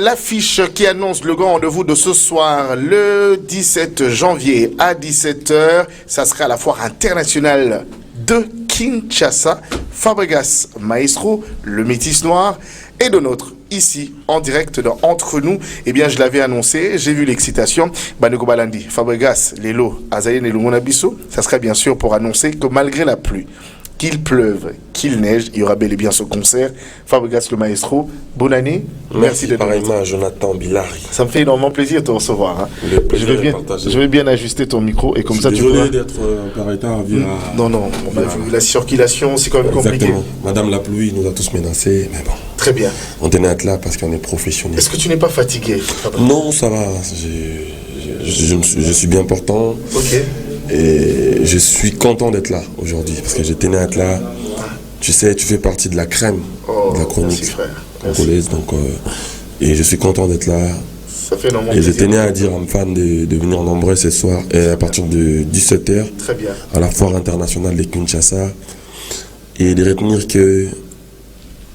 L'affiche qui annonce le grand rendez-vous de ce soir, le 17 janvier à 17h, ça sera à la foire internationale de Kinshasa. Fabregas Maestro, le métis noir, et de notre ici en direct dans Entre nous. Eh bien, je l'avais annoncé, j'ai vu l'excitation. Baneko Balandi, Fabregas, Lelo, Azayen et Lumonabiso, ça sera bien sûr pour annoncer que malgré la pluie, qu'il pleuve, qu'il neige, il y aura bel et bien ce concert. Fabregas le maestro, bonne année. Merci d'être pareillement à Jonathan Bilari. Ça me fait énormément plaisir de te recevoir. Hein. Je vais bien ajuster ton micro et comme ça tu pourras... Désolé d'être en retard. Non, on a vu la circulation, c'est quand même compliqué. Exactement. Madame la pluie nous a tous menacés, mais bon. Très bien. On tenait à être là parce qu'on est professionnels. Est-ce que tu n'es pas fatigué? Non, ça va. Je suis bien portant. Ok. Et je suis content d'être là aujourd'hui parce que je tenais à être là. Tu sais, tu fais partie de la crème de la chronique congolaise. Donc, et je suis content d'être là. Ça fait et je tenais à dire à mes fans de venir nombreux ce soir et à partir de 17h à la foire internationale de Kinshasa. Et de retenir que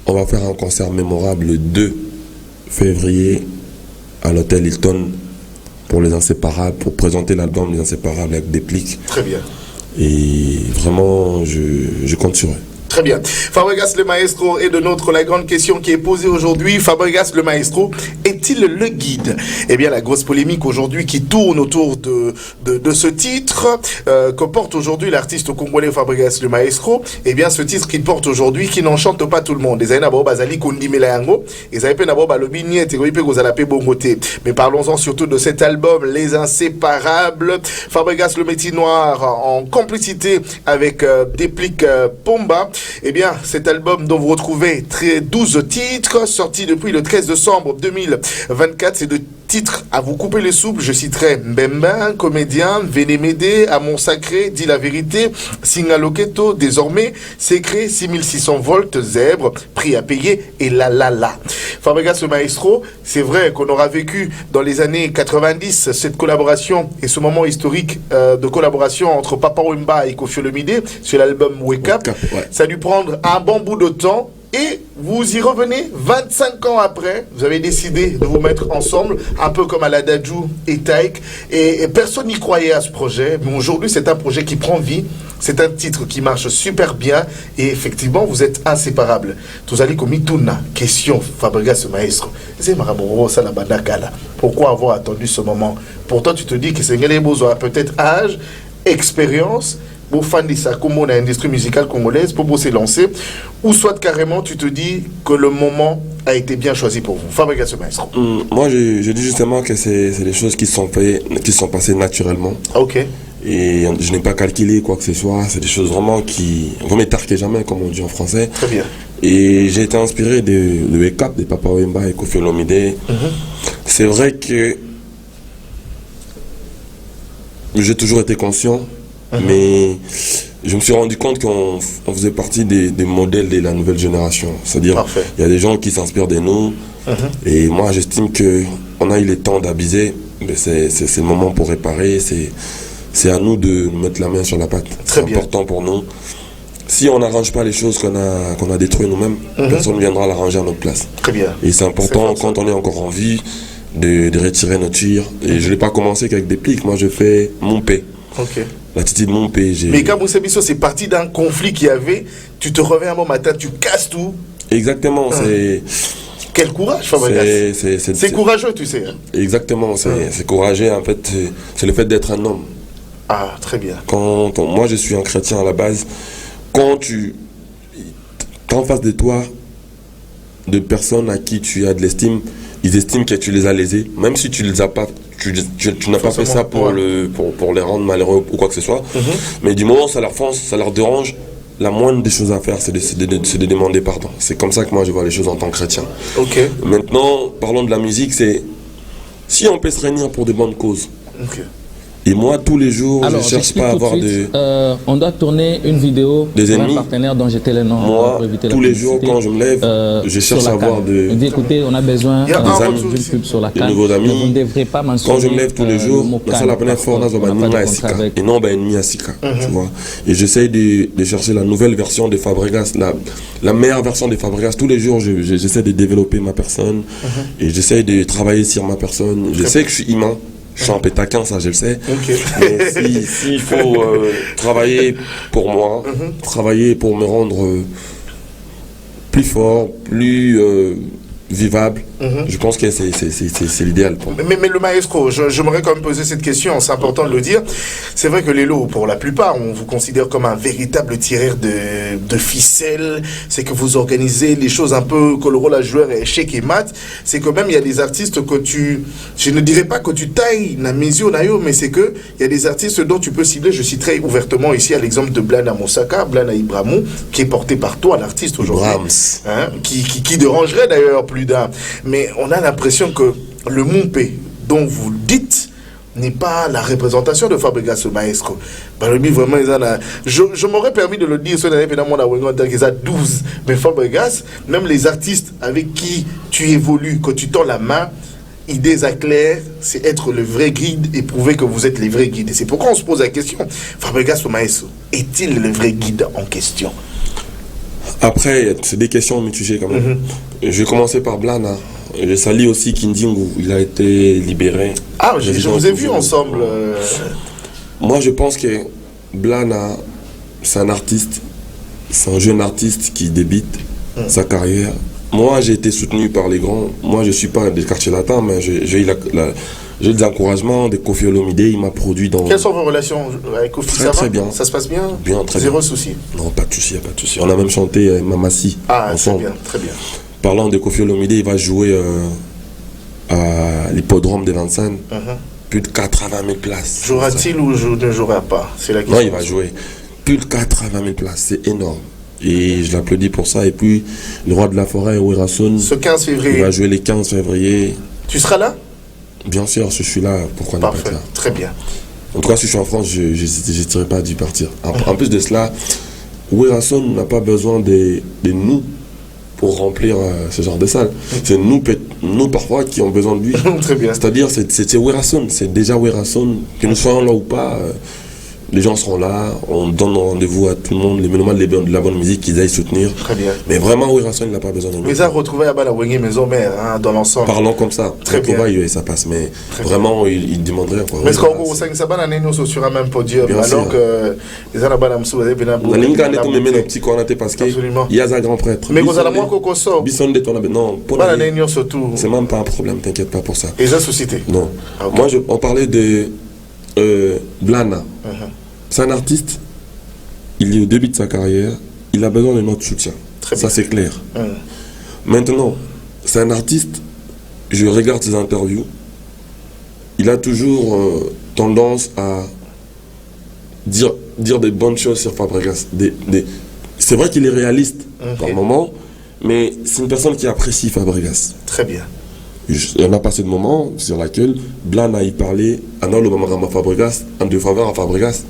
on va faire un concert mémorable le 2 février à l'hôtel Hilton pour les Inséparables, pour présenter l'album Les Inséparables avec des plics. Très bien. Et vraiment, je compte sur eux. Très bien. Fabregas le maestro est de notre la grande question qui est posée aujourd'hui. Fabregas le maestro est-il le guide? Eh bien, la grosse polémique aujourd'hui qui tourne autour de ce titre que porte aujourd'hui l'artiste congolais Fabregas le maestro. Eh bien, ce titre qu'il porte aujourd'hui qui n'enchante pas tout le monde. Mais parlons-en surtout de cet album Les Inséparables. Fabregas le métier noir en complicité avec Déplique Pomba. Eh bien, cet album dont vous retrouvez 12 titres, sortis depuis le 13 décembre 2024, c'est de titres à vous couper les souples. Je citerai Mbemba, comédien, Vénémédé, Amon Sacré, Dit la vérité, Singaloketo, désormais, Secret, 6600 volts, Zèbre, Prix à payer et la. Fabregas le maestro, c'est vrai qu'on aura vécu dans les années 90 cette collaboration et ce moment historique de collaboration entre Papa Wemba et Koffi Olomide sur l'album Wake Up. Ouais. Ça a dû prendre un bon bout de temps. Et vous y revenez 25 ans après, vous avez décidé de vous mettre ensemble, un peu comme à la Dadju et Taïk, et personne n'y croyait à ce projet, mais aujourd'hui c'est un projet qui prend vie, c'est un titre qui marche super bien, et effectivement vous êtes inséparables. Tozali komituna, question Fabregas maestro. Pourquoi avoir attendu ce moment? Pourtant tu te dis que c'est peut-être âge, expérience, pour fan de ça, comme on a l'industrie musicale congolaise, pour se lancer, ou soit carrément tu te dis que le moment a été bien choisi pour vous. Fabregas maestro. Moi, je dis justement que c'est des choses qui sont passées naturellement. Ok. Et je n'ai pas calculé quoi que ce soit. C'est des choses vraiment qui vont m'étarquer jamais, comme on dit en français. Très bien. Et j'ai été inspiré de Wake Up de Papa Wemba et Koffi Olomide. C'est vrai que j'ai toujours été conscient. Mais je me suis rendu compte qu'on faisait partie des modèles de la nouvelle génération. C'est-à-dire, il y a des gens qui s'inspirent de nous. Et moi, j'estime qu'on a eu le temps d'abuser. Mais c'est le moment pour réparer. C'est à nous de mettre la main sur la pâte. C'est important pour nous. Si on n'arrange pas les choses qu'on a détruites nous-mêmes, personne ne viendra l'arranger à notre place. Très bien. Et c'est important, quand on est encore en vie, de retirer nos tirs. Et je ne l'ai pas commencé qu'avec des plics. Moi, je fais mon P. Ok. La petite de mon pays. Mais quand Moussebisso, c'est parti d'un conflit qu'il y avait, tu te réveilles un bon matin, tu casses tout. Exactement, c'est... Quel courage, Fabregas. C'est courageux, tu sais. Hein. Exactement, c'est courageux, en fait, c'est le fait d'être un homme. Ah, très bien. Moi, je suis un chrétien à la base. Quand en face de toi, de personnes à qui tu as de l'estime, ils estiment que tu les as lésés, même si tu les as pas... Tu n'as pas fait ça pour les rendre malheureux ou quoi que ce soit. Mais du moment où ça leur dérange, la moindre des choses à faire, c'est de demander pardon. C'est comme ça que moi je vois les choses en tant que chrétien. Okay. Maintenant, parlons de la musique, c'est si on peut se réunir pour de bonnes causes Et moi, tous les jours, alors, je cherche pas à avoir des... on doit tourner une vidéo des ennemis. Un partenaire dont j'étais le nom. Moi, tous les jours, quand je me lève, je cherche à avoir des... Écoutez, on a besoin d'une pub sur la de nouveaux amis. Vous ne devrez pas mentionner. Quand je me lève tous les jours, ça la première fois, on a ennemi à Sika. Et non, ennemi à Sika. Tu vois. Et j'essaie de chercher la nouvelle version de Fabregas, la meilleure version de Fabregas. Tous les jours, j'essaie de développer ma personne. Et j'essaie de travailler sur ma personne. Je sais que je suis humain. Je suis un peu taquin, ça je le sais. Mais s'il faut travailler pour moi, travailler pour me rendre plus fort, plus vivable, je pense que c'est l'idéal pour moi. Mais le maestro, j'aimerais quand même poser cette question, c'est important de le dire. C'est vrai que les lots, pour la plupart, on vous considère comme un véritable tireur de ficelles. C'est que vous organisez les choses un peu que le rôle à joueur est échec et mat. C'est quand même, il y a des artistes que je ne dirais pas que tu tailles na mesure nayo, mais c'est que il y a des artistes dont tu peux cibler. Je citerai ouvertement ici à l'exemple de Blana Mosaka, Blana Ibrahimou, qui est porté par toi, l'artiste aujourd'hui. Hein, qui dérangerait d'ailleurs plus d'un. Mais on a l'impression que le Mompé dont vous dites n'est pas la représentation de Fabregas au Maestro. Vraiment, je m'aurais permis de le dire, ce n'est pas qu'ils ont 12. Mais Fabregas, même les artistes avec qui tu évolues, que tu tends la main, idées à clair, c'est être le vrai guide et prouver que vous êtes les vrais guides. Et c'est pourquoi on se pose la question, Fabregas au Maestro, est-il le vrai guide en question? Après, c'est des questions mitigées quand même. Je vais commencer par Blana. Je salue aussi Kindingu, il a été libéré. Ah, je vous ai vu ensemble. Moi, je pense que Blana, c'est un artiste, c'est un jeune artiste qui débute sa carrière. Moi, j'ai été soutenu par les grands. Moi, je ne suis pas des quartiers latins, mais j'ai eu des encouragements de Kofi Olomide. Il m'a produit dans... Quelles sont vos relations avec Kofi? Très bien. Ça se passe bien? Bien, très Zéro bien. souci? Non, pas de souci, pas de souci. On a même chanté Mamassi ensemble. Très bien. Parlant de Kofi Olomide, il va jouer à l'hippodrome de Vincennes. Plus de 80 000 places. Jouera-t-il ou ne jouera pas? C'est la question. Non, il va jouer. Plus de 80 000 places, c'est énorme. Et je l'applaudis pour ça. Et puis, le roi de la forêt, Werason, ce 15 février. Il va jouer le 15 février. Tu seras là? Bien sûr, je suis là. Pourquoi ne pas être là? Très bien. En tout cas, si je suis en France, je n'hésiterai pas d'y partir. En plus de cela, Werason n'a pas besoin de nous pour remplir ce genre de salle. C'est nous parfois qui avons besoin de lui. Très bien. C'est-à-dire, c'est Werason, c'est déjà Werason. Que nous soyons là ou pas, les gens seront là, on donne rendez-vous à tout le monde, les mélomanes de la bonne musique, qu'ils aillent soutenir. Très bien. Mais vraiment, Werason, il n'a pas besoin de nous. Mais ça retrouvé à la Wenge Maison Mère, dans l'ensemble. Parlons comme ça. Très bien. Ça passe, mais vraiment, il demanderait quoi. Mais est-ce qu'on vous savez que ça va sur un même podium alors que les gens là-bas n'ont pas petit parce qu'il y a un grand prêtre. Mais vous allez moins qu'au Koso. Non, c'est même pas un problème, t'inquiète pas pour ça. Et ça suscité? Non. Moi, on parlait de Blana. C'est un artiste, il est au début de sa carrière, il a besoin de notre soutien. Ça, c'est clair. Maintenant, c'est un artiste, je regarde ses interviews, il a toujours tendance à dire des bonnes choses sur Fabregas. C'est vrai qu'il est réaliste par moment, mais c'est une personne qui apprécie Fabregas. Très bien. On a passé de moments sur laquelle Blana y parlait, Anna le Mamarama Fabregas, en deux faveurs à Fabregas.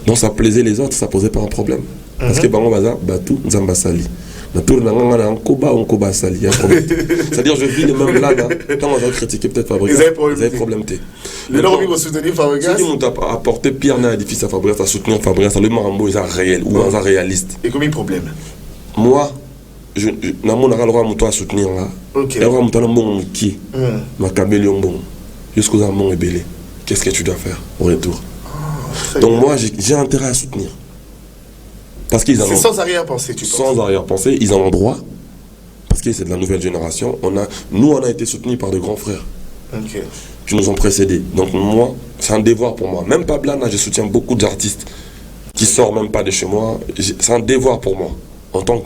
Donc ça plaisait les autres, ça posait pas un problème. Parce que Bango Baza, Batou, Nzamba Sali. C'est-à-dire, je vis les mêmes blagues. Quand on va critiquer peut-être Fabregas, ils avaient problème. Les gens qui soutenir Fabregas. Si on a apporté Pierre dans l'édifice à Fabregas, à soutenir Fabregas, le Marambo est réel ou un réaliste. Et combien de problèmes? Moi, je n'ai pas le droit à soutenir là. Le droit à bon qui m'a cabellé un bon. Jusqu'aux amants et belé. Qu'est-ce que tu dois faire au retour? Donc moi, j'ai intérêt à soutenir. Parce qu'ils c'est sans arrière-pensée, tu penses? Sans arrière-pensée, ils en ont droit. Parce que c'est de la nouvelle génération. Nous, on a été soutenus par de grands frères qui nous ont précédés. Donc moi, c'est un devoir pour moi. Même pas Blana, je soutiens beaucoup d'artistes qui sortent même pas de chez moi. C'est un devoir pour moi, en tant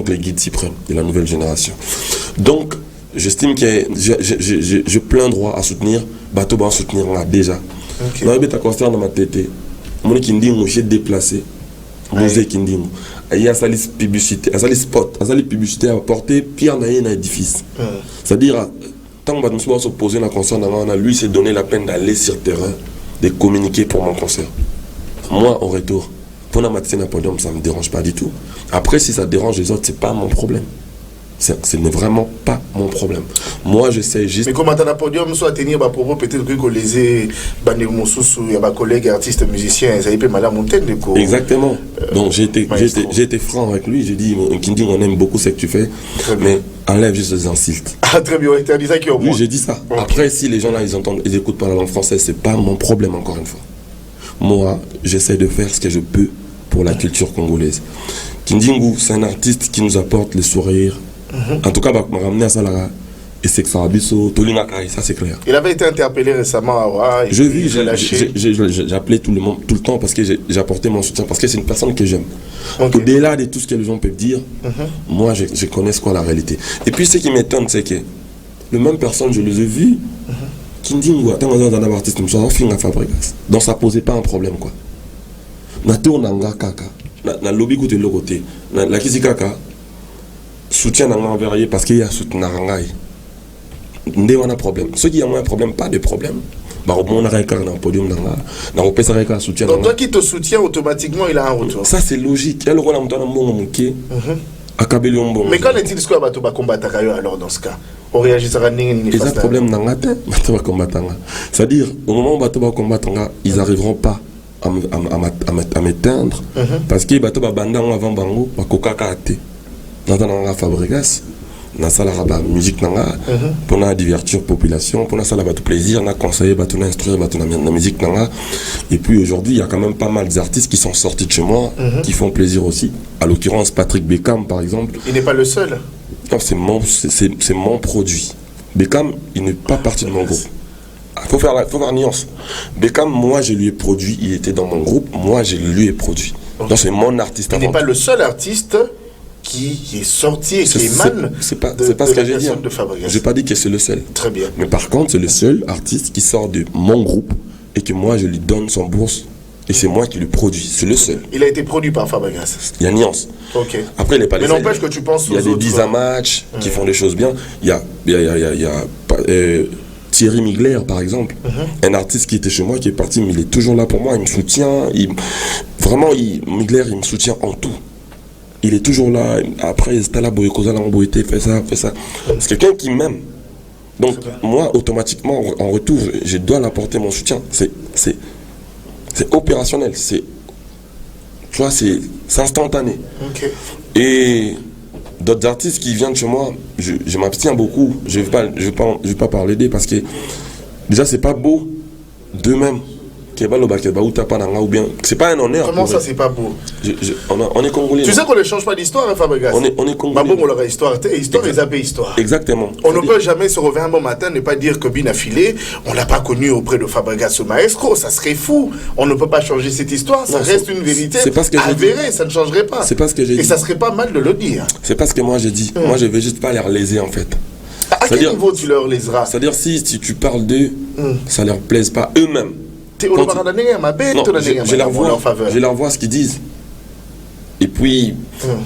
que les guides suprêmes de la nouvelle génération. Donc, j'estime que j'ai plein droit à soutenir. Bateau va soutenir là déjà. Dans le concerne dans ma tête, mon qui dit j'ai déplacé. Musée Kindingu. Il y a une publicité, un spot, une publicité à porter Pierre dans un édifice. C'est-à-dire, tant que je me suis posé la concert, lui s'est donné la peine d'aller sur terrain, de communiquer pour mon concert. Moi, au retour, pour la matinée à podium, ça ne me dérange pas du tout. Après, si ça dérange les autres, c'est pas mon problème. Ce n'est vraiment pas mon problème. Moi, j'essaie juste... Mais comment tu as un podium, soit tenir pour vous, peut-être que les il y a des collègues, artistes, musiciens, ils avaient mal à monter. Exactement. Donc, j'ai été franc avec lui. J'ai dit, Kindi, on aime beaucoup ce que tu fais, mais enlève juste les insultes. Ah, très bien, tu as dit ça qui est au moins. Oui, j'ai dit ça. Okay. Après, si les gens là, ils écoutent pas la langue française, c'est pas mon problème, encore une fois. Moi, j'essaie de faire ce que je peux pour la culture congolaise. Kindingu, c'est un artiste qui nous apporte le sourire. En tout cas, m'a ramené à Salara. Et c'est que ça ça c'est clair. Il avait été interpellé récemment à Awa. Je vis, j'ai appelé tout le monde tout le temps parce que j'ai apporté mon soutien, parce que c'est une personne que j'aime. Okay. Au-delà de tout ce que les gens peuvent dire, moi je connais ce qu'est la réalité. Et puis ce qui m'étonne, c'est que les mêmes personnes, je les ai vues, qui me disent, un artiste, donc ça posait pas un problème quoi. Na lobby côté le côté, la kizikaka soutien envers parce qu'il y a soutien à on a problème. Ceux qui ont un problème, pas de problème. Donc toi qui te soutient automatiquement, il a un retour. Ça c'est logique. Mais quand est-il que tu vas combattre alors dans ce cas? On réagira ils ont un problème dans la tête. C'est-à-dire, au moment où tu vas combattre, ils n'arriveront pas à m'éteindre parce que bato ba banda avant bango ba kokaka ate nanga Fabregas na sala la musique nanga pour na divertir population, pour na sala ba tout plaisir, na conseiller ba tout instruire ba tout na musique nanga. Et puis aujourd'hui il y a quand même pas mal d'artistes qui sont sortis de chez moi qui font plaisir aussi, à l'occurrence Patrick Beckham par exemple. Il n'est pas le seul. Non, c'est mon produit. Beckham il n'est pas parti de mon groupe. Il faut faire la nuance. Beckham, moi je lui ai produit, il était dans mon groupe, moi je lui ai produit. Okay. Donc c'est mon artiste. Il n'est pas le seul artiste qui est sorti et qui émane c'est pas ce que j'ai dit. Je n'ai pas dit que c'est le seul. Très bien. Mais par contre, c'est le seul artiste qui sort de mon groupe et que moi je lui donne son bourse et c'est moi qui le produis. C'est le seul. Il a été produit par Fabregas. Il y a nuance. Ok. Après, il n'est pas mais n'empêche que tu penses aux autres. Il y a des 10 à match qui font des choses bien. Il y a Thierry Migler par exemple, un artiste qui était chez moi, qui est parti, mais il est toujours là pour moi, il me soutient, Migler il me soutient en tout. Il est toujours là, après c'était là, fait ça. C'est quelqu'un qui m'aime. Donc moi, automatiquement, en retour, je dois l'apporter mon soutien. C'est opérationnel, tu vois, c'est instantané. Okay. Et d'autres artistes qui viennent chez moi, je m'abstiens beaucoup. Je vais pas parler d'eux parce que déjà c'est pas beau d'eux-mêmes. Ou bien c'est pas un honneur. Comment ça c'est pas beau? On est congolais. Tu sais qu'on ne change pas d'histoire, hein, Fabregas. On est congolais. On leur a histoire ils appellent histoire. Exactement. On ne peut jamais se réveiller un bon matin ne pas dire que Bin a filé. On l'a pas connu auprès de Fabregas ce maestro. Ça serait fou. On ne peut pas changer cette histoire. Ça reste une vérité avérée. Ça ne changerait pas. C'est pas ce que j'ai dit. Et ça serait pas mal de le dire. C'est pas ce que moi j'ai dit. Moi je vais juste pas les léser en fait. À quel niveau tu leur léseras? C'est-à-dire si tu parles d'eux, ça leur plaise pas eux-mêmes. Je leur vois ce qu'ils disent. Et puis,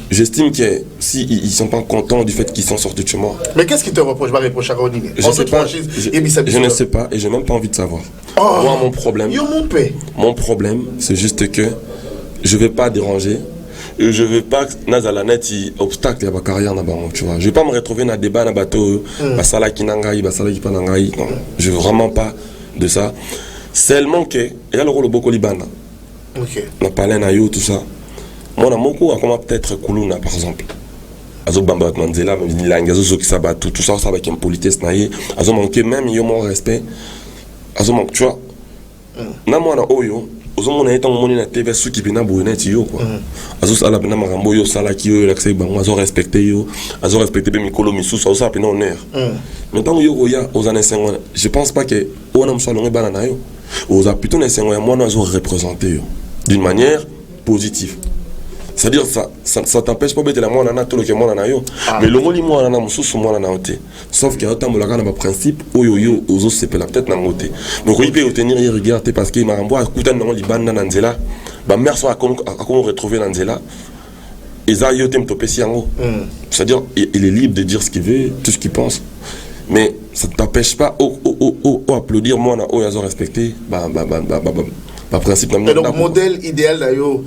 j'estime que s'ils ne sont pas contents du fait qu'ils sont sortis de chez moi. Mais qu'est-ce qu'ils te reprochent? Je ne sais pas et je n'ai même pas envie de savoir. Moi, mon problème, c'est juste que je ne vais pas déranger. Et je ne veux pas que Nazalanet obstacle à ma carrière. Tu vois. Je ne vais pas me retrouver dans un débat dans bateau. Je ne veux vraiment pas de ça. Seulement que, il y a le rôle de Boko Libana. On a parlé de tout ça. Moi, on a beaucoup, comment peut-être Koulouna, par exemple. Azo Bamba Mandela, Azo qui s'abat, tout ça, ça avec une politesse, Azo manqué même, il y a mon respect. Azo manque, tu vois. Moi, on a Oyo. Azo mon étant mon na TV, ceux qui viennent à Bouinet, yo, quoi. Azo Sala Bena Marambo, yo, Sala qui yo, l'accès, Azo respecté, yo. Azo respecté, Mikolo, Missou, ça, ça, puis non, honneur. Maintenant, yo, aux années 50, je pense pas que, on a m'soi, l'on est banana, yo. Aux plutôt les 5 moi nous avons représenté d'une manière positive. C'est-à-dire ça t'empêche pas de la moi tout le que moi mais le mot moi na mususu moi na oté sauf que autant la na principe oyo aux autres c'est peut-être na ngoté donc il peut obtenir regarder parce qu'il m'a envoyé écouter dans libanda na nzela ba mère soit à comment retrouver na nzela et ça yo tem topesi yango c'est-à-dire il est libre de dire ce qu'il veut tout ce qu'il pense mais ça ne t'empêche pas applaudir moi na o yazo respecter principe. Mais donc modèle idéal d'ailleurs,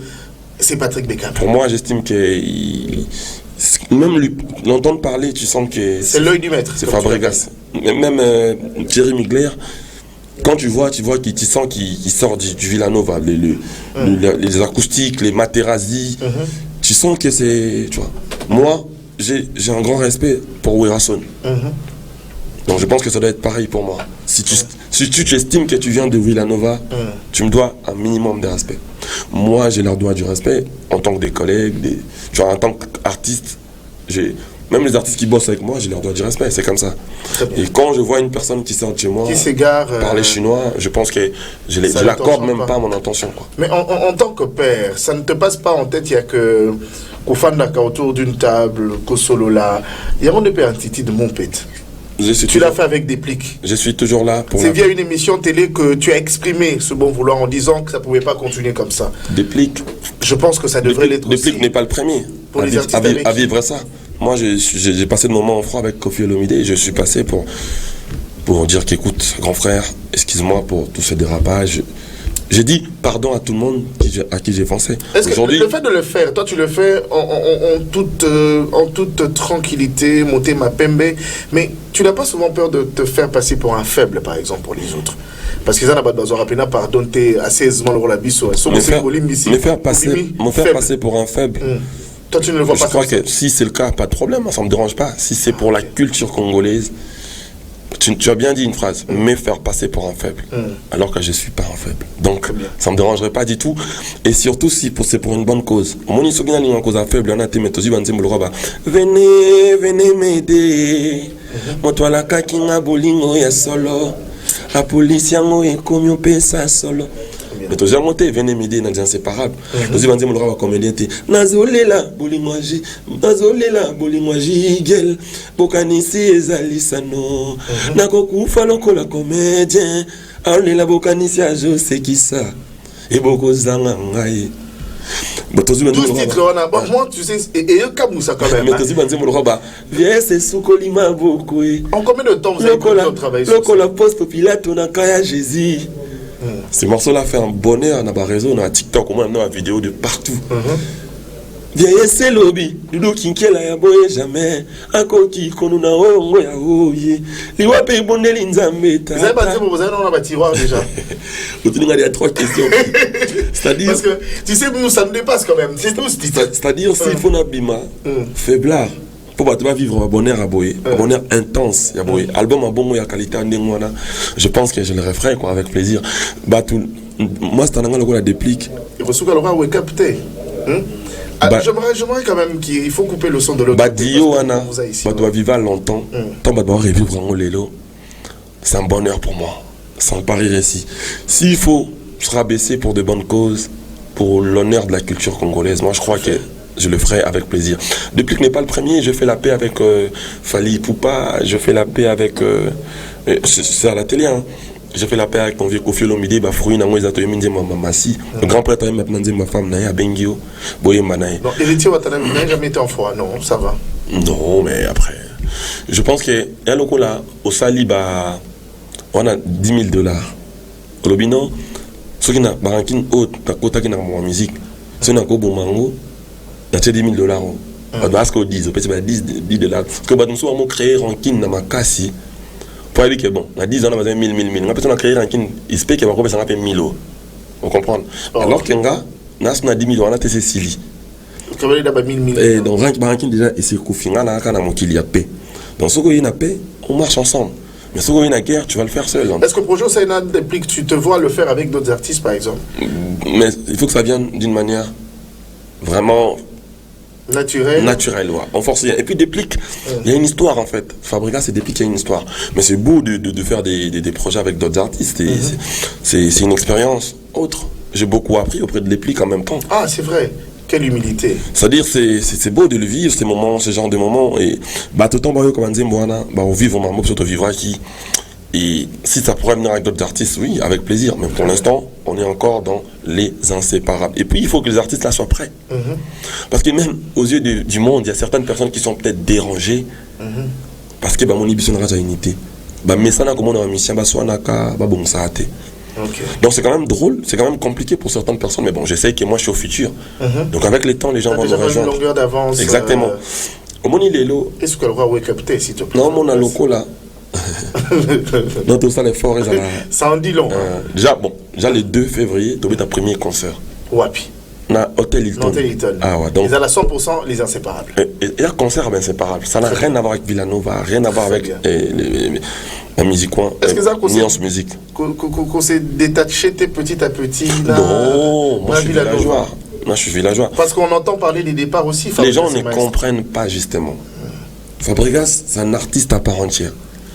c'est Patrick Beckham. Pour moi, j'estime que même l'entendre parler, tu sens que c'est l'œil du maître. C'est Fabregas. Même Thierry Mugler, quand tu sens qu'il sort du Villanova, les acoustiques, les Materazzi, tu sens que c'est, tu vois. Moi, j'ai un grand respect pour Werason. Donc je pense que ça doit être pareil pour moi. Si tu estimes que tu viens de Villanova, tu me dois un minimum de respect. Moi, j'ai leur doigt du respect en tant que des collègues, tu vois, en tant qu'artiste. Même les artistes qui bossent avec moi, j'ai leur doigt du respect, c'est comme ça. Et quand je vois une personne qui sort de chez moi, qui s'égare, parler chinois, je pense que je l'accorde même pas à mon intention. Quoi. Mais en tant que père, ça ne te passe pas en tête, il y a que Koufandaka autour d'une table, Kosolola, il y a un peu un titi de mon pète. Tu l'as fait avec Déplique. Je suis toujours là pour. C'est via une émission télé que tu as exprimé ce bon vouloir en disant que ça ne pouvait pas continuer comme ça. Déplique. Je pense que ça devrait l'être aussi. Déplique n'est pas le premier à vivre ça. Moi, j'ai passé de moments en froid avec Kofi Olomide et je suis passé pour dire qu'écoute, grand frère, excuse-moi pour tout ce dérapage. J'ai dit pardon à tout le monde à qui j'ai pensé. Est-ce que le fait de le faire, toi tu le fais en toute tranquillité, monter ma pembe, mais tu n'as pas souvent peur de te faire passer pour un faible, par exemple, pour les autres? Parce qu'ils en ont besoin rappeler pardon, t'es assez aisément le rôle à biso. Me faire passer pour un faible. Toi tu ne le vois pas. Je crois que si c'est le cas, pas de problème, ça ne me dérange pas. Si c'est pour la culture congolaise, tu as bien dit une phrase, me faire passer pour un faible, alors que je ne suis pas un faible. Donc, ça ne me dérangerait pas du tout. Et surtout, si c'est pour une bonne cause. Venez m'aider. Moi, la kakinga bolingo ya solo. La police yango e komyo pesa solo. Mais tu as monté, venez m'aider dans les inséparables. Nous avons dit, on va comédien. Nazolela, bolingwaji, gel, bokanisi ezalisano. Nakoku faloko la comédien. Aolela bokanisi a jo c'est qui ça. Et beaucoup zanga ngai. Tout ce titre, moi, tu sais, et un Kamoussa quand même. Mais tu sais, viens, c'est Soukolima beaucoup. En combien de temps vous avez travaillé sur ça? Le poste populaire, on a Kaya Jésus. Ce morceau-là fait un bonheur, on a pas réseau, on a TikTok, on a une vidéo de partout. Viens, c'est lobby, Doudou Kinkela ya boye jamais. Ako ki konuna ongo ya oye. Liwa pe bondeli nzambe ta. Vous avez bâti, vous avez dans la tiroir déjà. Il y a 3 questions. C'est-à-dire. Parce que tu sais, nous ça nous dépasse quand même. C'est tout ce titre. C'est-à-dire, s'il faut n'abima, faiblard. Pour vivre un bonheur à boyer, un bonheur intense à boyer. Album à bon ya qualité en dengwana. Je pense que je le referai quoi avec plaisir. Moi c'est un angle la déplique. Il faut souka le roi capter. J'aimerais quand même qu'il faut couper le son de l'autre. Badio ana. Doit vivre longtemps. Tant doit revivre en lelo. C'est un bonheur pour moi. Sans pari récit. S'il faut se rabaisser pour de bonnes causes, pour l'honneur de la culture congolaise, moi je crois que je le ferai avec plaisir. Depuis que n'est pas le premier, je fais la paix avec Fali Poupa, je fais la paix avec... c'est à la télé, hein. Je fais la paix avec mon vieux Kofi Olomide, Bafrouine, Massi. Le grand prêtre maintenant dit ma femme, Naya Bengio, Boye Manaye. Donc, héritier Watanabe n'a jamais été en foi, non, ça va. Non, mais après... Je pense que, là, au Sali, on a $10,000. Au Lobino, ceux qui n'ont pas de musique, ceux qui n'ont pas de mango, il y a $10,000. Parce qu'on dit, $10. Parce que nous avons créé rancune dans ma casse. Pour dire que bon, on a 10 ans, on a 1000. On a créé rancune, il se peut qu'il y a 1,000 €. Vous comprenez? Alors qu'un gars, on a 10 000 €, on a testé Sili. Et donc, rancune déjà, et c'est qu'on finit là, quand on a paix. Donc, ce qu'on a paix, on marche ensemble. Mais si on a une guerre, tu vas le faire seul. Est-ce que le projet Saïna implique que tu te vois le faire avec d'autres artistes, par exemple? Mais il faut que ça vienne d'une manière vraiment naturelle, ouais. On force. Et puis Déplique, il y a une histoire en fait. Fabregas, c'est Déplique, il y a une histoire. Mais c'est beau de faire des projets avec d'autres artistes. C'est une expérience autre. J'ai beaucoup appris auprès de Déplique en même temps. Ah, c'est vrai. Quelle humilité. C'est-à-dire, c'est beau de le vivre, ces moments, ce genre de moments. Et tout le temps, comme on dit, on vit vraiment, surtout vivre qui. Et si ça pourrait venir avec d'autres artistes, oui, avec plaisir. Mais pour l'instant, on est encore dans les inséparables. Et puis, il faut que les artistes là soient prêts. Parce que même aux yeux du monde, il y a certaines personnes qui sont peut-être dérangées. Parce que mon ambition reste à unité. Bah mais ça n'a comment on a mission bah soit naka bah bon ça a été. Donc c'est quand même drôle, c'est quand même compliqué pour certaines personnes, mais bon, j'essaye que moi je suis au futur. Donc avec le temps, les gens vont me rejoindre. Une longueur d'avance. Exactement. Au moins il est là. Qu'est-ce que le roi wake up s'il te plaît? Non, mon loco là. Non, tout ça les forts, ça en dit long. Déjà le 2 février, tu as ta premier concert. Wapi. Na Hôtel Hilton. Ah ouais, donc ils ont à 100% les inséparables. Et un concert inséparable, ça n'a rien à voir avec Villanova, rien à voir avec la musique coin. Est-ce que ça nuance musique qu'on s'est détaché petit à petit là? Non, moi je suis villageois. Moi je suis villageois. Parce qu'on entend parler des départs aussi. Les gens ne comprennent pas justement. Fabregas, c'est un artiste à part entière.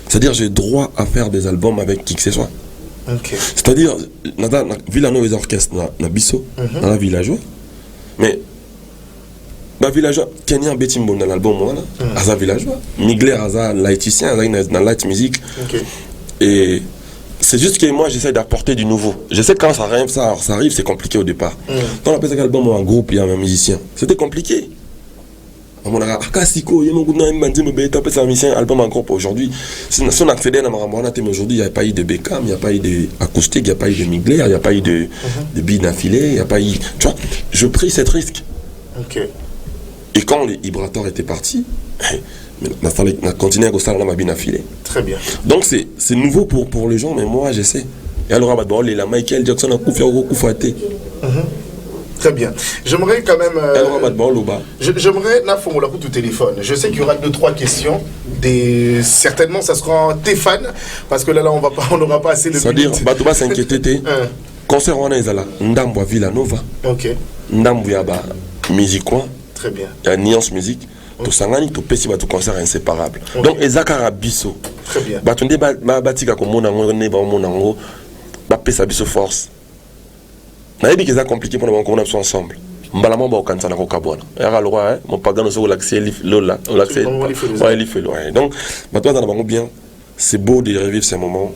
C'est-à-dire j'ai droit à faire des albums avec qui que ce soit. C'est-à-dire, Villanova les orchestres, na biso, dans la villageois. Mais, bah villageois, Kenyan Betimbo dans l'album, moi, Aza villageois. Migler, Aza laïticien, dans light music. Et c'est juste que moi, j'essaie d'apporter du nouveau. Je sais que quand ça arrive, c'est compliqué au départ. Quand on appelle cet album en groupe, il y a un musicien. C'était compliqué. On a Akasiko, il y a un musicien album en groupe aujourd'hui. Si on accède à aujourd'hui, il n'y a pas eu de Beckham, il n'y a pas eu d'acoustique, il n'y a pas eu de Migler, il n'y a pas eu de billes d'affilée, il n'y a pas eu. Tu vois, je pris cette risque. Et quand les Ibrator étaient partis, on a continué à faire la bille d'affilée. Très bien. Donc c'est nouveau pour les gens, mais moi j'essaie. Et alors, Michael Jackson a coupé. Très bien. J'aimerais quand même. J'aimerais Nafo au téléphone. Je sais qu'il y aura 2-3 questions. Certainement, ça sera tes fans. Parce que là, on n'aura pas assez de. C'est-à-dire, Batouba s'inquiéter. Concert on est là. Ndambo Villanova. Ndambo Yaba Musique Coin. Très bien. Il y a Nuance Musique. Tout sangani, tout petit, tout concert inséparable. Donc, Ezakara Bisso. Très bien. Batunde Batika comme mon ango, mon ango. Bapesa Bisso force. Na yebi keza compliqué pour nous qu'on a ensemble. Mbalama ba okanta na kokabona. Era le roi mon pagano so l'accès lola, l'accès. Ouais, il fait loin. Donc maintenant dans bango bien, c'est beau de revivre ces moments.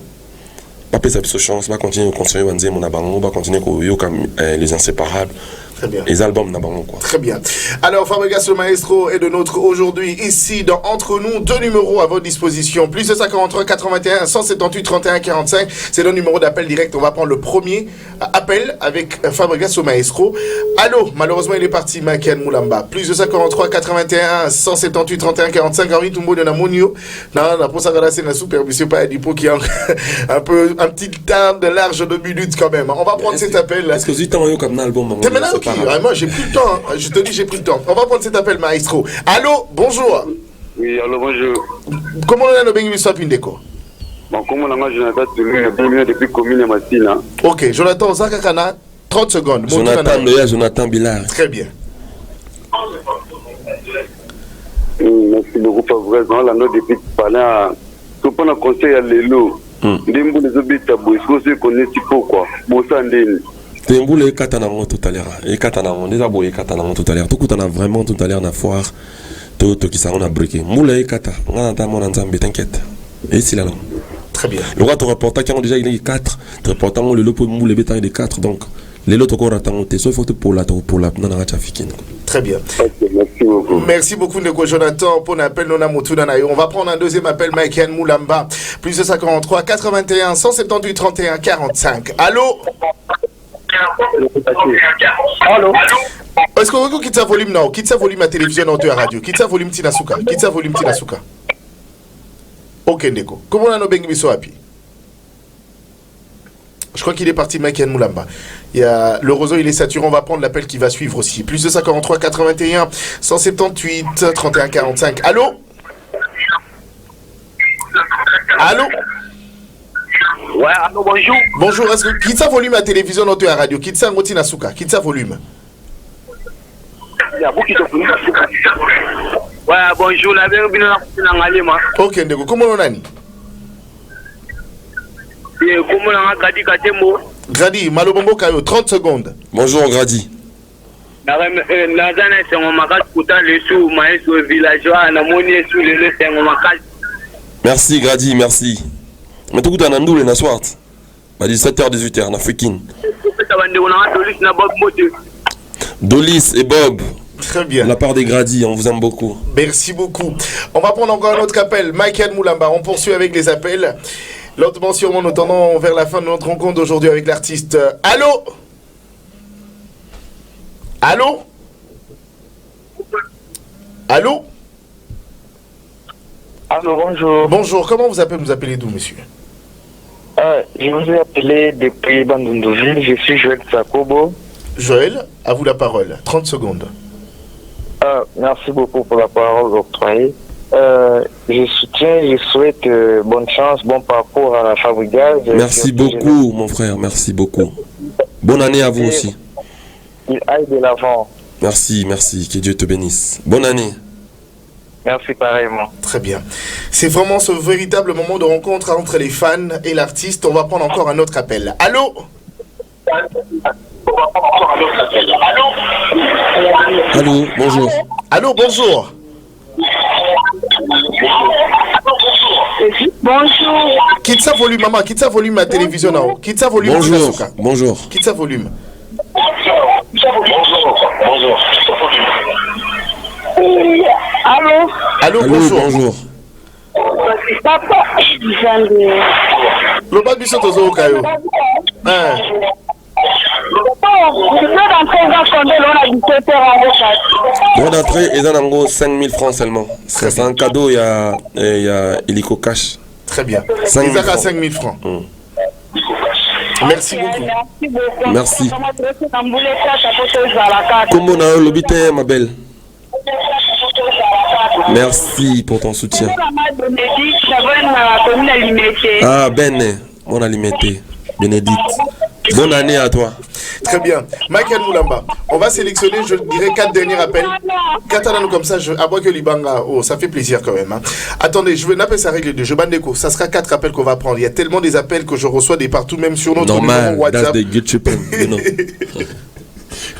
Pas pesa biso chance, va continuer à construire wanze mon abango, va continuer ko yo comme les inséparables. Très bien. Les albums n'abandonnent quoi. Très bien. Alors, Fabregas le maestro est de notre aujourd'hui ici dans Entre nous. 2 numéros à votre disposition. Plus de 53 81 178 31 45. C'est le numéro d'appel direct. On va prendre le premier appel avec Fabregas le maestro. Allô, malheureusement il est parti, Makian Moulamba. Plus de 53 81 178 31 45. Henri Tumbo de Namonio. Non, la Posagara c'est la supervision pas du pot qui a un petit temps de large de minutes quand même. On va prendre cet appel. Est-ce que vous êtes comme un album? Moi j'ai pris le temps, hein. Je te dis j'ai pris le temps. On va prendre cet appel maestro. Allô, bonjour. Oui, allô, bonjour. Comment on a nos bénéficiaires Pindeko? Bon, comment on a Jonathan Toulou depuis commune Massina. Ok, Jonathan Zakakana, 30 secondes. Jonathan Billard. Très bien. Merci beaucoup, Fabrice. La note depuis parler à tout pendant conseil à l'élo. Ndembo les obéta boy, est-ce que connaît pourquoi? Bon ça ndeni. Temboule et Katanamon tout à l'heure. Et Katanamon, déjà beau et Katanamon tout à l'heure. Tout coup, on a vraiment tout à l'heure, on a foire. Tout qui s'en a briqué. Moule et Kata. On a un ensemble, t'inquiète. Et c'est là. Très bien. Le roi, ton reporter qui a déjà il est 4. Ton reporter, le lot pour moule et bétail de 4. Donc, les lots encore attendent. Sauf pour la non, on a très bien. Merci beaucoup. Merci beaucoup, Ndeko Jonathan, pour l'appel. On va prendre un deuxième appel, Michael Moulamba. Plus de 53 81 178 31 45. Allô? Allô? Est-ce que vous quittez le volume non? Quittez le volume à la télévision ou à la radio? Quittez le volume Tinasuka. Quittez le volume Tinasuka. Ok, Ndeko. Comment on a nos bengibiso api? Je crois qu'il est parti, Michael Moulamba. Le réseau, il est saturé. On va prendre l'appel qui va suivre aussi. Plus de 53 81 178 31 45. Allô? Allô? Ouais, allô, bonjour. Bonjour, est-ce que quitte ça volume à la télévision ou à la radio? Quitte ça ngoti na suka, quitte ça volume. Il y a beaucoup de volume. Ouais, bonjour, la bienvenue dans Ngalema. Ok, Ndeko, comment on a ni? Comment on a Gradi Katembo? Gradi, Malobombo Kayo, 30 secondes. Bonjour Gradi. Nazana c'est mon magas pourtant le sous maestro villageois na moni sous le c'est mon magas. Merci Gradi, merci. Mais tout le monde a un soir. 17h, 18h, on a fait kin. Dolis et Bob. Très bien. De la part des Gradis, on vous aime beaucoup. Merci beaucoup. On va prendre encore un autre appel. Michael Moulamba, on poursuit avec les appels. Lentement, sûrement, nous tendons vers la fin de notre rencontre d'aujourd'hui avec l'artiste. Allô? Allô? Allô? Allô, bonjour. Bonjour, comment vous appelez d'où, monsieur? Je vous ai appelé depuis Bandundouville, je suis Joël Sakobo. Joël, à vous la parole. 30 secondes. Merci beaucoup pour la parole octroyée. Je soutiens, je souhaite bonne chance, bon parcours à la Fabregas. Merci beaucoup, mon frère, merci beaucoup. Bonne année à vous aussi. Il aille de l'avant. Merci, merci, que Dieu te bénisse. Bonne année. Merci pareillement. Très bien. C'est vraiment ce véritable moment de rencontre entre les fans et l'artiste. On va prendre encore un autre appel. Allô? Allô, bonjour. Allô, bonjour. Bonjour. Quitte ça volume, maman. Quitte ça volume à télévision là-haut. Quitte ça volume. Bonjour. Bonjour. Quitte ça volume. Bonjour. Allô? Allô, Allô, bonjour. bonjour. Papa. Le bas du saut aux Okayo. Hein? Droit d'entrée, ils en ont 5 000 francs seulement. C'est un cadeau, il y a Illico Cash. Très bien. 5 000 Ils ont francs. 5 000 francs. Merci beaucoup. Merci. Comment on a l'obité, ma belle? Merci pour ton soutien. Ah, Ben, mon alimenté. Bénédicte. Bonne année à toi. Très bien. Michael Moulamba, on va sélectionner, je dirais, 4 derniers appels. 4 années comme ça, à bois que Libanga. Oh, ça fait plaisir quand même. Hein. Attendez, je vais n'appeler ça règle 2. Je bande des cours. Ça sera 4 appels qu'on va prendre. Il y a tellement des appels que je reçois des partout, même sur notre numéro WhatsApp.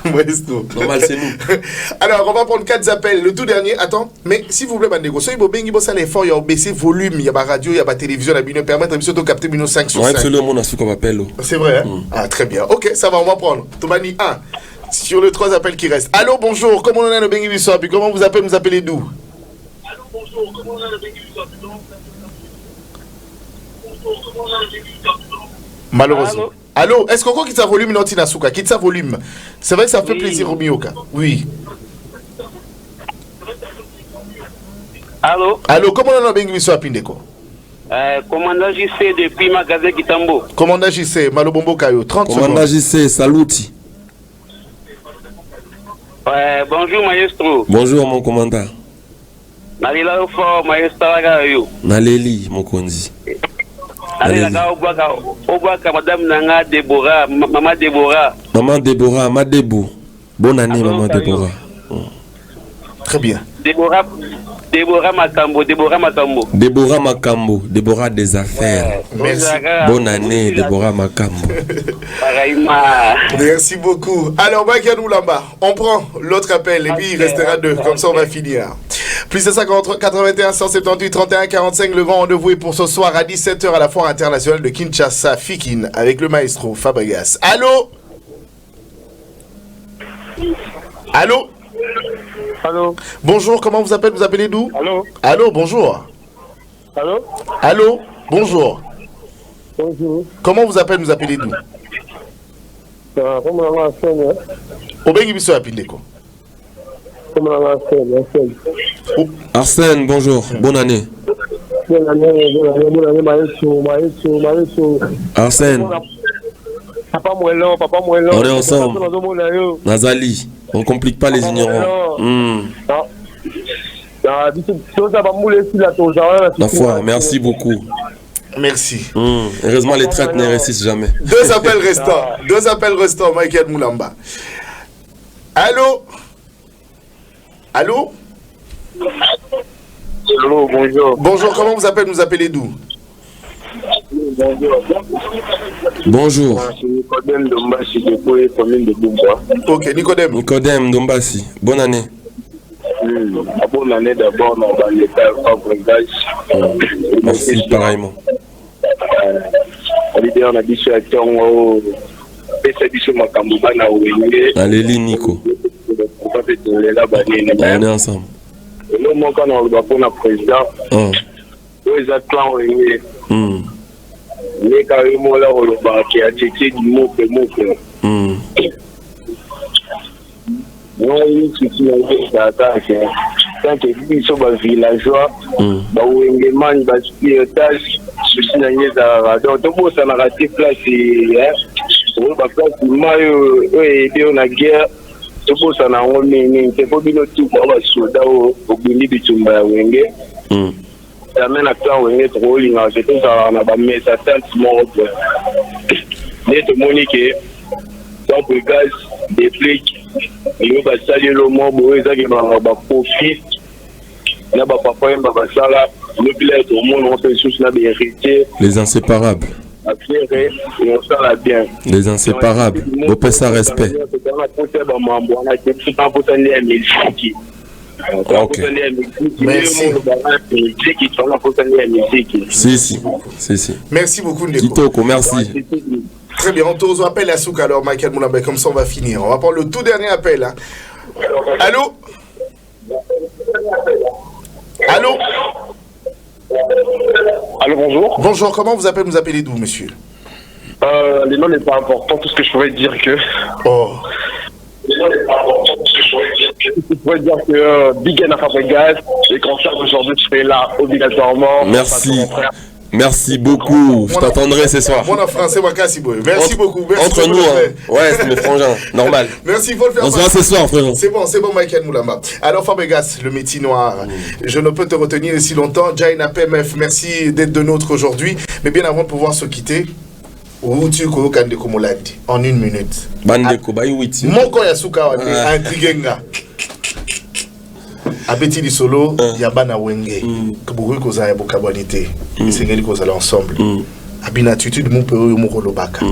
Normal, c'est nous. Alors, on va prendre 4 appels. Le tout dernier, attends, mais s'il vous plaît, Bandego, soyez beau, il y a l'effort, il y a baissé volume, il y a la radio, il y a la télévision, il y a permettre de capter 5 sur 5. C'est vrai, hein? Ah, très bien. Ok, ça va, on va prendre. Tomani 1 sur les 3 appels qui restent. Allô, bonjour, comment on a le Bengi Bissau? Puis comment vous appelez d'où? Allô, bonjour, comment on a le Bengi Bissau? Malheureusement. Allô, est-ce qu'on quitte sa volume Notinasuka? Quitte sa volume. C'est vrai que ça fait plaisir au Mioka. Oui. Allô? Allô, comment on a bien vu à Pindeko? Commandant JC depuis Magasin Kitambo. Commandant JC, Malobombo Kayo, 30 secondes. Commandant JC, saluti. Bonjour maestro. Bonjour mon commandant. Nalila fort maestro Agayo. Naleli mon kondi. Madame Nanga Déborah, Maman Déborah. Maman Déborah, Madébou. Bonne année, Maman Déborah. Très bien. Déborah Makambo. Déborah Makambo, Déborah des affaires. Merci. Bonne année, Déborah Makambo. Merci beaucoup. Alors, Bakianou là-bas, on prend l'autre appel et puis il restera 2. Comme ça, on va finir. Plus de 50, 81 178 31 45, le grand rendez-vous est pour ce soir à 17h à la foire internationale de Kinshasa, Fikin, avec le maestro Fabregas. Allô? Allô? Allô? Bonjour, comment vous appelez d'où? Allô? Allô, bonjour. Allô? Allô, bonjour. Bonjour. Comment vous appelez d'où? Comment on va Obengi biso apindeko. Arsène, bonjour, bonne année. Bonne année, maestro. Arsène, Papa Moellon. on est ensemble. Nazali, on ne complique pas les ignorants. La foi, merci beaucoup. Merci. Heureusement, les traites ne réussissent jamais. 2 appels restants, Michael Moulamba. Allô? Allô? Allô, bonjour. Bonjour, comment vous appelez d'où? Bonjour. Nicodème Dombassi, depuis commune de Boumba. Ok, Nicodème Dombassi, bonne année. Bonne année d'abord dans l'état Fabregas. Merci, pareillement. On a dit sur la terre, on a dit sur Makambo, Allez, Nico. pas fait là bas on est ensemble. Et là moi quand on va pour le président les athlètes les carrément là on va qui a checké du mot non il suffit ça attaque tant que ils sont dans villageois bah où les man bah pilotage ceci n'a rien donc tout ça n'a raté place on va place maillot et on a guerre tout ça n'a rien c'est pas bien tout on va soldat au bini bitumba wenge ça mène à toi wenge trop linga c'est tout ça on a pas mis ça tant mort net monique donc le gaz des flics il va saluer le mot boeza qui va profit là ba papa et ba sala le bilet au monde on fait sous la héritier les inséparables et on sala bien les inséparables vous pouvez ça respect ok merci si merci beaucoup Ndeko Kitoko merci. Très bien, on te appelle à Souk alors, Michael Moulambé, comme ça on va finir. On va prendre le tout dernier appel. Hein. Allô? Allô? Allô, bonjour. Bonjour, comment vous appelez d'où, monsieur? Les noms n'est pas important, tout ce que je pourrais dire que... Oh. Les noms n'est pas important, tout ce que je pourrais dire que... Je pourrais dire que Big N a Fabregas, et quand ça aujourd'hui, tu serais là obligatoirement. Merci. Merci beaucoup, je t'attendrai ce soir. Moi en français, moi Kassiboy. Merci beaucoup. Merci entre nous, ouais, c'est mes frangins, normal. Merci, il faut le faire. On se voit ce soir, frérot. C'est bon, Michael Moulamba. Alors, Fabregas, le métier noir, je ne peux te retenir si longtemps. Jaina PMF, merci d'être de nôtre aujourd'hui. Mais bien avant de pouvoir se quitter, où tu es Komoladi en 1 minute. Bandeko, Bayouiti. Moko Yasuka, Antigenga. Abeti di solo yabana wenge kaburi koza ya bokabonité isengeli koza ensemble abina attitude mon peu yo moko lobaka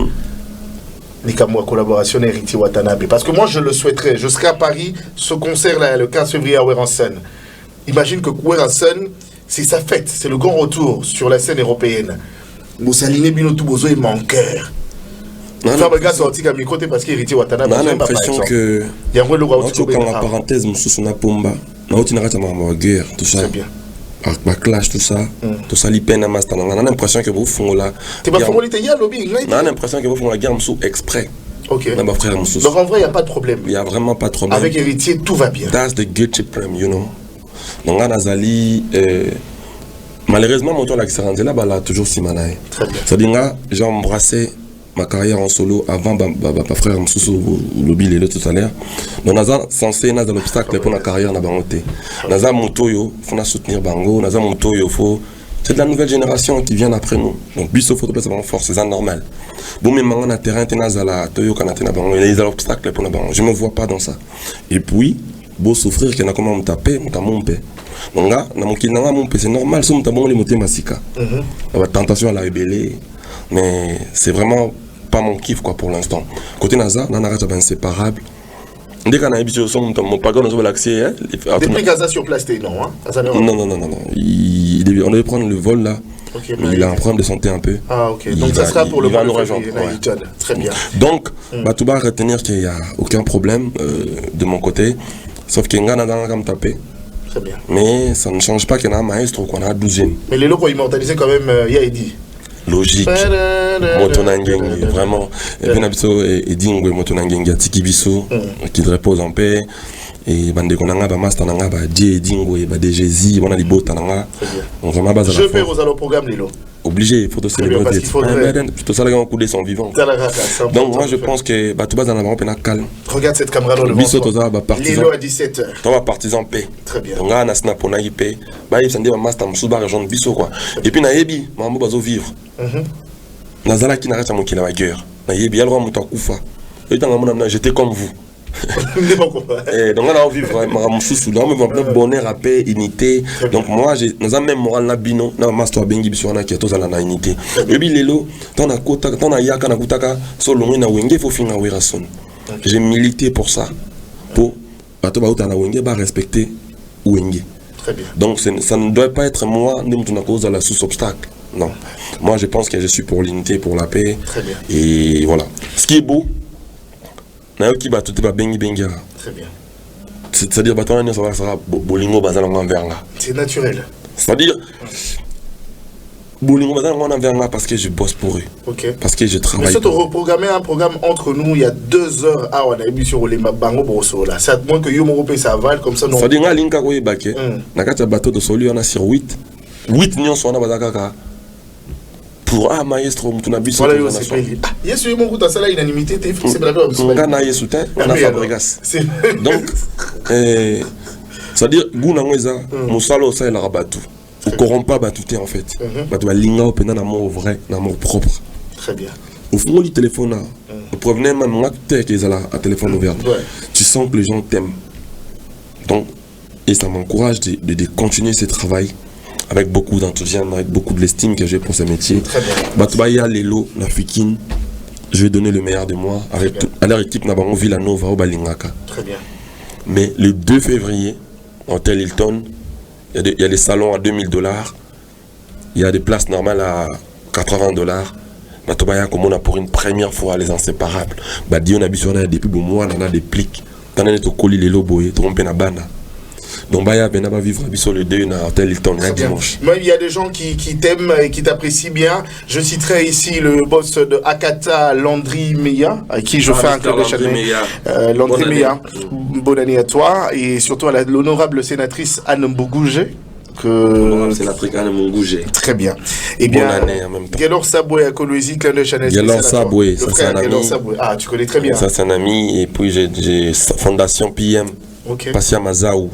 ni comme collaboration héritier Watanabe parce que moi je le souhaiterais je serai à Paris ce concert là le 15 février à Werensen. Imagine que Werensen c'est sa fête, c'est le grand retour sur la scène européenne. Moussaline bino tout bozo et mon cœur. Fabregas sorti à micro parce qu'héritier Watanabe j'ai l'impression que il y a un le en parenthèse mususu na pomba na oti na kata ma guerre tout ça bien ma clash tout ça l'ipena master on a l'impression que vous font là tu vas faire il y a lobby on a l'impression que vous font la guerre musu exprès. OK na ba frère musu donc en vrai il y a pas de problème, il y a vraiment pas de problème avec héritier tout va bien. That's the good prime you know donc on a Nazali malheureusement mon tour là qui s'est rendu là bah là toujours simanae ça dit là j'ai embrassé ma carrière en solo avant ma frère Moussou lobby les tout à l'heure donc naza censé naza l'obstacle pour la carrière na bangoté naza motoyo faut soutenir bango naza motoyo faut c'est de la nouvelle génération qui vient après nous donc biso faut passer en force c'est normal bon mais maintenant na terrain naza la toyo kanate na bango les obstacles pour la bango je me vois pas dans ça et puis beau souffrir que na comment me taper mutamompe donc là na mokili na mompe c'est normal so mutabongo les moté masika la tentation à la rebeller. Mais c'est vraiment pas mon kiff quoi pour l'instant. Côté NASA, Nanara est inséparable. Dès qu'on a habitué au son, mon pagon nous a l'accès. Depuis Gaza sur place, non hein? Non. On devait prendre le vol là. Okay, mais il a un problème de santé un peu. Ah ok. Donc ça sera pour le vol nous rejoindre. Très bien. Donc, tu vas retenir qu'il n'y a aucun problème de mon côté. Sauf qu'il y a un gars qui tapé. Très bien. Mais ça ne change pas qu'il y a un maestro qu'on a 12e. Mais les locaux immortalisés quand même, Yaidi. Logique. Motonangeng, vraiment. Et bien habitué et Dingwe Motonangeng Tiki Biso qui repose en paix. Et bande konanga ba master nanga ba Dieu Dingwe ba DGZ, on a des beaux tananga. On vraiment base à la. Je vais aux programme Lilo. Obligé, il faut te célébrer. Tout ça là on coudé son vivant. Donc moi je pense que bah tout bas dans la Europe est calme. Regarde cette caméra dans le ventre. Lilo à 17h. Toi va partisan paix. Très bien. Donc là na snap on a paix. Bah il s'en dit ba master musu ba région biso quoi. Et puis na yebi, mambo bazo vivre. Nazala qui n'arrête à mon kila guerre. Na yebi yalwa muta kufa. Et dans mon j'étais comme vous. Et donc on a envie vraiment on bonheur à paix unité donc moi j'ai dans un même moral na bino na master bengi biso na qui tous à la unité et puis lelo ton na kota ton na yaka na kutaka solo na wenge faut finir werason j'ai milité pour ça pour bato ba na wenge ba respecter wenge. Très bien. Donc ça ne doit pas être moi nous na cause à la sous obstacle. Non, moi je pense que je suis pour l'unité, pour la paix. Très bien. Et voilà ce qui est beau. Très bien. C'est-à-dire, bolingo bazalanga veranga. C'est naturel. C'est-à-dire, bolingo bazalanga veranga parce que je bosse pour eux. Ok. Parce que je travaille. Mais si tu reprogrammes un programme entre nous, il y a 2 heures. Ah, on a émission au Lema Bango Brosso là. C'est à moins que Yomorope ça avale comme ça. Non. C'est-à-dire, nga linka koye baké. Nakata bateau de soli on a sur 8. 8 nions on a bazakaka. Pour un maestro, tu n'as pas besoin de ça. Il y a sur mon route à ça, l'unanimité, c'est la on a eu soutien, on a Fabregas. Donc, c'est-à-dire, Gounangweza, Moussalo, ça, il a rabattu. On ne corrompt pas Batouté en fait. Tu vas linga au pénal d'amour vrai, d'amour propre. Très bien. Au fond du téléphone, au provenant même, on a un téléphone ouvert. Tu sens que les gens t'aiment. Donc, et ça m'encourage de continuer ce travail. Avec beaucoup d'enthousiasme, avec beaucoup de l'estime que j'ai pour ce métier. Batubaya, Lelo, Nafikine, je vais donner le meilleur de moi. À leur équipe, nous avons Villanova au Balingaka. Très bien. Mais le 2 février, Hôtel Hilton, il y a des salons à $2000. Il y a des places normales à $80. Batubaya, comme on a pour une première fois les inséparables. Badi, on a besoin depuis des mois, on a des plics. On a des colis, les lobos, on a des donc, il va vivre sur le 2 à Hôtel Hilton dimanche. Mais il y a des gens qui t'aiment et qui t'apprécient bien. Je citerai ici le boss de Akata, Landry Meya, à qui je fais un club de Chanel. Landry Meya, bonne année à toi. Et surtout à l'honorable sénatrice Anne Mbougouge. Sénatrice Anne Mbougouge. Très bien. Et bien, bonne année en même temps. Gaylor Saboué à Kolwezi, club de Chanel. Gaylor Saboué, ça c'est un ami. Ah, tu connais très bien. Ça c'est un ami. Et puis j'ai Fondation PM. Passia Mazaou.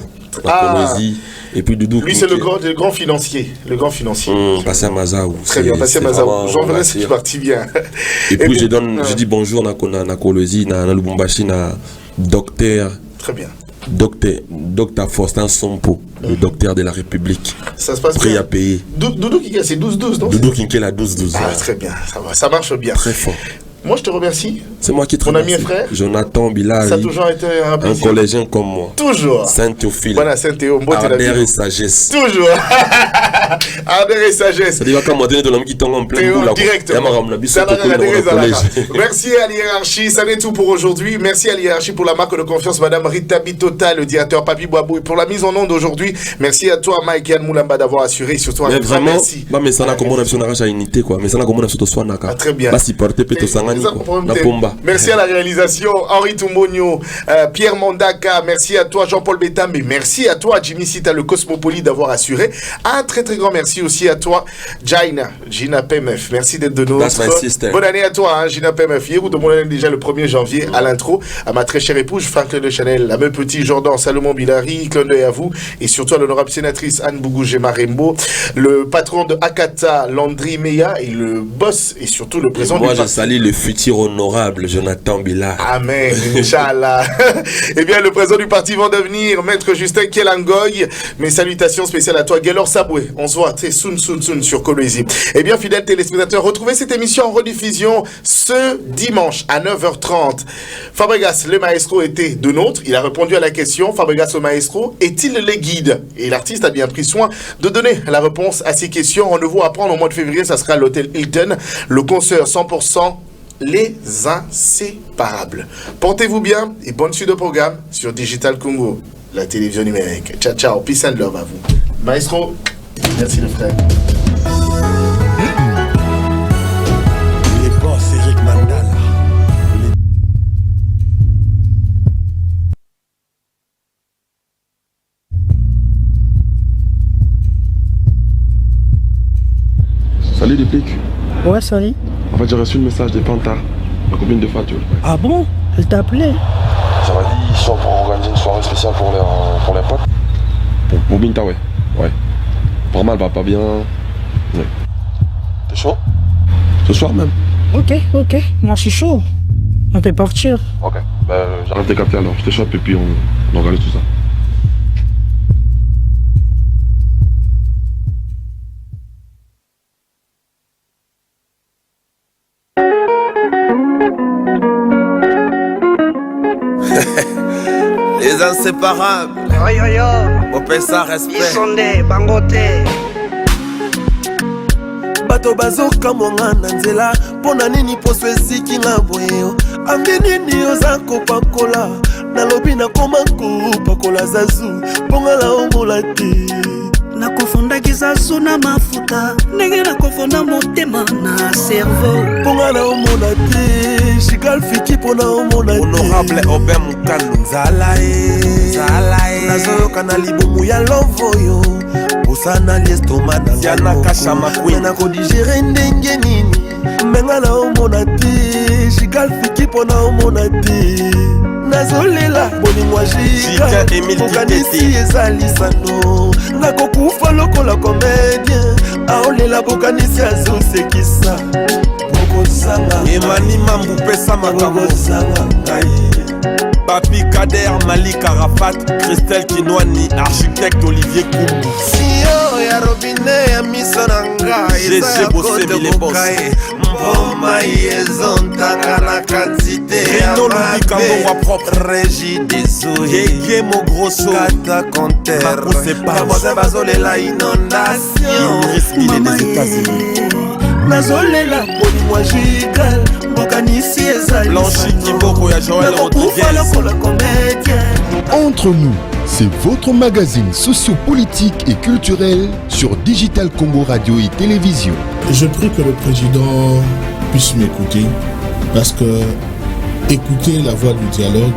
Et puis Doudou. Lui, c'est le grand financier. Le grand financier. Passia Mazaou. Très bien, Passia Mazaou. J'en verrai si tu partis bien. Et puis je dis bonjour à Kolwezi, à Lubumbashi, à docteur. Très bien. Docteur Faustin Sompo, le docteur de la République. Ça se passe prêt bien. À payer. Doudou Kinké, c'est 12-12, non? Doudou Kinké, la 12-12. Ah, très bien, ça va, ça marche bien. Très fort. Moi, je te remercie. C'est moi qui te remercie. Mon ami et frère. Jonathan Bilal. Ça a toujours été un plaisir. Un collégien comme moi. Toujours. Saint-Théophile. Voilà, Saint-Théo. Ardeur et sagesse. Toujours. Ardeur et sagesse. C'est-à-dire qu'on m'a donné de l'homme qui tombe en plein bout. Directement. Merci à l'hiérarchie. Ça n'est tout pour aujourd'hui. Merci à l'hiérarchie pour la marque de confiance, Madame Rita Bitota, le directeur Papi Boabou, pour la mise en onde aujourd'hui. Merci à toi, Mike Yann Moulamba, d'avoir assuré. Et surtout à mais vraiment, merci. Mais ça n'a comme on a besoin d'arracher à unité, quoi. Mais ça n'a comme on a besoin de soigner. Très bien. Pas si porter péto sangani, quoi. Merci à la réalisation, Henri Toumbonio, Pierre Mondaka, merci à toi Jean-Paul Bétam, et merci à toi Jimmy Sita, le Cosmopolis, d'avoir assuré. Un très très grand merci aussi à toi Gina PMF, merci d'être de nôtres. Bonne année à toi hein, Gina PMF, hier ou de mon année déjà le 1er janvier à l'intro, à ma très chère épouse Franklin de Chanel, à mes petits Jordan, Salomon Bilari, clin d'œil à vous, et surtout à l'honorable sénatrice Anne Mbougouge Marembo, le patron de Akata, Landry Meya, et le boss, et surtout le président du parti. Moi je salue le futur honorable Jonathan Bilal. Amen, Inch'Allah. Eh bien, le président du parti va devenir Maître Justin Kelangoy. Mes salutations spéciales à toi, Gaylor Saboué. On se voit très soon sur Kolwezi. Eh bien, fidèles téléspectateurs, retrouvez cette émission en rediffusion ce dimanche à 9h30. Fabregas, le maestro, était de nôtre. Il a répondu à la question, Fabregas, le maestro, est-il les guides? Et l'artiste a bien pris soin de donner la réponse à ces questions. Rendez-vous à prendre au mois de février, ça sera à l'hôtel Hilton. Le concert 100%. Les inséparables. Portez-vous bien et bonne suite de programme sur Digital Congo, la télévision numérique. Ciao, ciao. Peace and love à vous. Maestro, merci le frère. Les boss, Eric Mandala. Salut les plics. Ouais, salut. En fait, j'ai reçu le message de Panta, la copine de Fatou. Ah bon? Elle t'a appelé? Ça m'a dit, ils sont pour organiser une soirée spéciale pour les potes. Pour Binta, ouais. Pas mal, va pas bien. Ouais. T'es chaud? Ce soir même. Ok. Moi, je suis chaud. On peut partir. Ok. J'arrête de capter alors. Je te chope et puis on organise tout ça. Les inséparables. Au pesa respect. Isonde bangote. Bato bazoka mwanga na nzela pona nini poso esiki nga boyo. Ambi nini oza kopakola nalobi nakoma kopakola zazu mponga na omona te nakofondaki zazu na mafuta ndenge nakofonda motema na cerveau mponga na omona te Chigal fiki mpona omona te honorable Aubin Mukandu nzala e nazoyoka na libumu ya lovoyo posana liestoma na kodigere ndenge nini mbenga na omona te Chigal fiki mpona omona te nazolela bolingwa jigaokanisi ezalisano nakokufa lokola komedien aolela bokanisi azosekisa bokozanga Emani Mambu pesa makambo Papi Kader, Malik Arafat, Christelle Kinwani, architecte Olivier Koumou. Sio ya robine ya miso na ngai Eza kote bokae Mboma yezontaka na kantite ya mabe Régie des Yeye mo grosso Kata Conter Kaboze bazolela inondation Il est des États-Unis nazolela bolimwa jigal bokanisi ezali Blanchi Kiboko ya Joël Rodriguez. Entre nous, c'est votre magazine sociopolitique et culturel sur Digital Congo Radio et Télévision. Je prie que le président puisse m'écouter parce que écouter la voix du dialogue,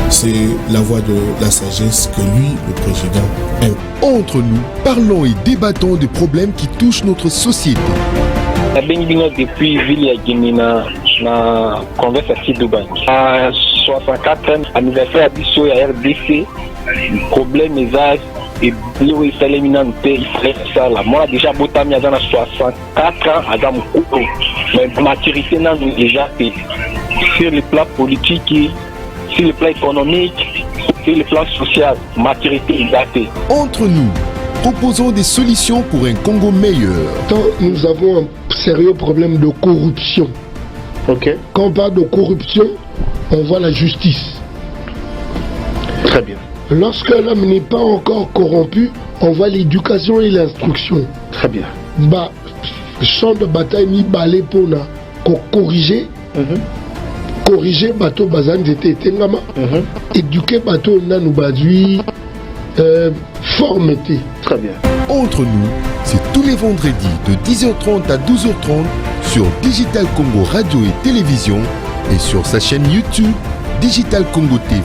c'est la voix de la sagesse que lui, le président, aime. Entre nous, parlons et débattons des problèmes qui touchent notre société. Depuis ville ya Guinina na congrès à Dubaï. À 64e anniversaire biso ya RDC, problème eza et bio isalemina nte il ça là. Moi déjà botami azana 64 ans adam ko. Mais maturité n'a déjà fait sur le plan politique, sur le plan économique, sur le plan social, maturité exacte. Entre nous, proposons des solutions pour un Congo meilleur. Quand nous avons un sérieux problème de corruption, quand on parle de corruption, on voit la justice. Très bien. Lorsque l'homme n'est pas encore corrompu, on voit l'éducation et l'instruction. Très bien. Bah, champ de bataille mi balé pour corriger. Corriger bateau bazan j'étais tengama. Éduquer bateau nanou badui. Formeté. Très bien. Entre nous, c'est tous les vendredis de 10h30 à 12h30 sur Digital Congo Radio et Télévision et sur sa chaîne YouTube Digital Congo TV.